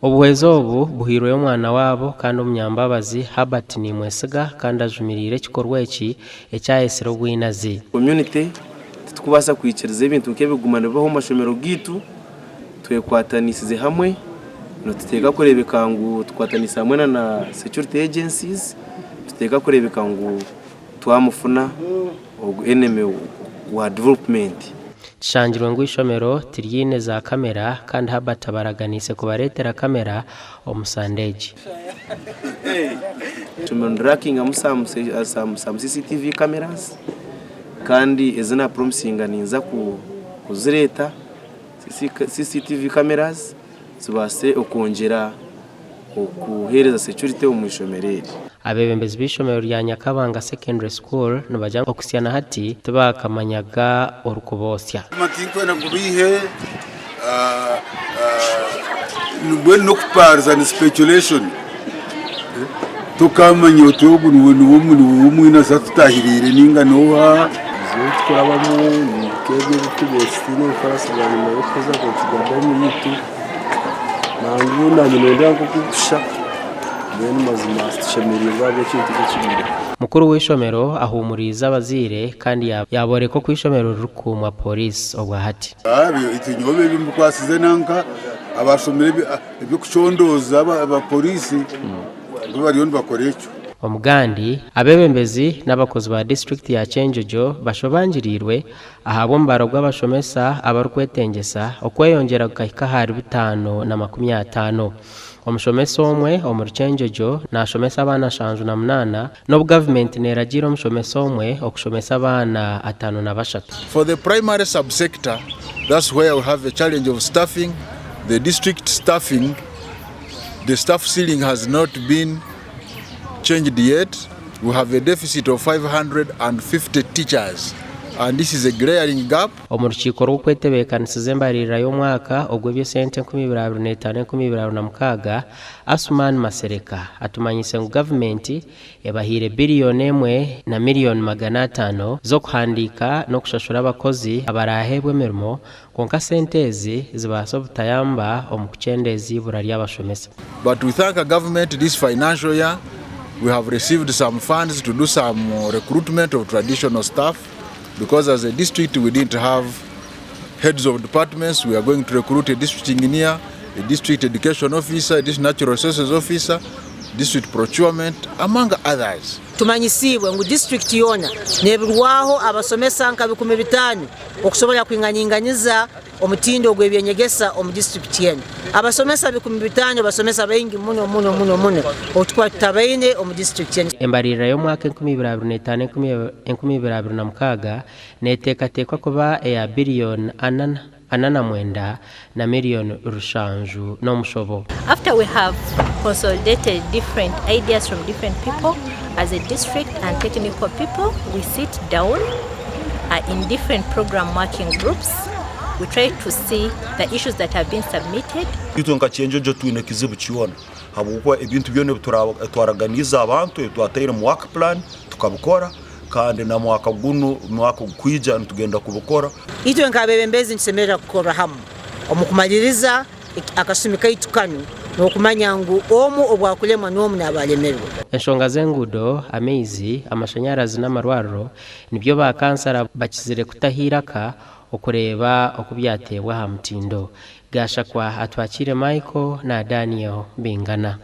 Obuhezo obu buhirwe omwana wabo kandi omunyambabazi Herbert Nimwesiga kandi ajumirire ekikorwa eki ekyayesire obwinazi. Community tukubasa kwikiriza ebintu nk'ebigumana bibaho mu mashomero gitu twekwatanisize hamwe no tuteka kurebeka ngu tukwatanisa hamwe na security agencies tuteka kurebeka ngu twamufuna enemy wa development. Kishangirwe ngu ishomero tiryine za kamera kandi Herbert abaraganise kubaretera kamera omusandeji. Tumonderaking some CCTV cameras kandi ezina promisinga ninza kuzireta CCTV cameras zibase okongera okuhereza security omushomereri. Abebembezi b'ishomero rya Nyakabanga Secondary School nibajya okusyana hati tubakamanyaga orukubosya. Matinkwena kubihe nubwe no kuparza ni speculation. Tukamanya otogu n'umwina satutahirire ninga noha zitwabamo kege bitubesitine farasabana no kuza ko kigamba mu yitu. Nanguna nyinenda kukusha. Mukuru w'ishomero ahumuriza abazire kandi yabore ko kwishomero rukumwa police obwa hati. Itinyobe bimukwasize nanka abashomere ibyo kuchondoza aba police bariyo bakorecho. Omugandi abebembezi n'abakozi ba district ya Chenjojo bashobangirirwe ahabo mbaro gw'abashomesa abarukwetengesa okweyongera gukahika hari 550. Omushomesa omwe omurichenjojo nashomesa abana 58 no government neragira omushomesa omwe okushomesa abana 53. For the primary subsector, that's where we have a challenge of staffing. The district staffing, the staff ceiling has not been changed yet. We have a deficit of 550 teachers. And this is a glaring gap. Omurukiko rw'okwetebekanisiza mbarira y'omwaka ogw'ebyo sente 2025-2026 Asuman Masereka atumanyise ngu government ebahire biliyoni 1,500,000 zo kuhandika no kushashura abakozi abarahebwe emirimo konka sente ezi zibasa obutayamba omu kuchendeza ibura ry'abashomesa. But we thank the government this financial year we have received some funds to do some recruitment of traditional staff. Because as a district we didn't have heads of departments, we are going to recruit a district engineer, a district education officer, a district natural resources officer, district procurement, among others. Tumanyisibwe ngu district yona nebirwaho abasomesa nka 15 okusobola kwinganyiza omutindo ogw'ebyenyegesa omu district yene. Abasomesa 15 basomesa bayingi muno otukwa tabaine omu district yene. Embarira y'omwaka 2025-2026 neteekateekwa kuba eya biliyoni 4.9 na miliyoni 5 n'omushobo. After we have consolidated different ideas from different people as a district and technical people, we sit down in different program working groups. We try to see the issues that have been submitted. Itonka Chenjojo tuine kizibu chiona habukwa ebintu byone twaraganiza abantu twatayire mu work plan tukabukora kandi na mwaka guno mwaka kwija ntugenda kubukora. Itwe nkabebembezi nsemera kukora hamu omukumaliriza akasumika itukanu nokumanya ngu omu obwakulemwa n'omu n'abalemerwa. Enshonga z'engudo, amaizi, amashanyarazi n'amarwariro nibyo bakansara bakizire kutahiraka okureba okubyatebwa ha mutindo. Gashakwa atwakire Michael na Daniel Bingana.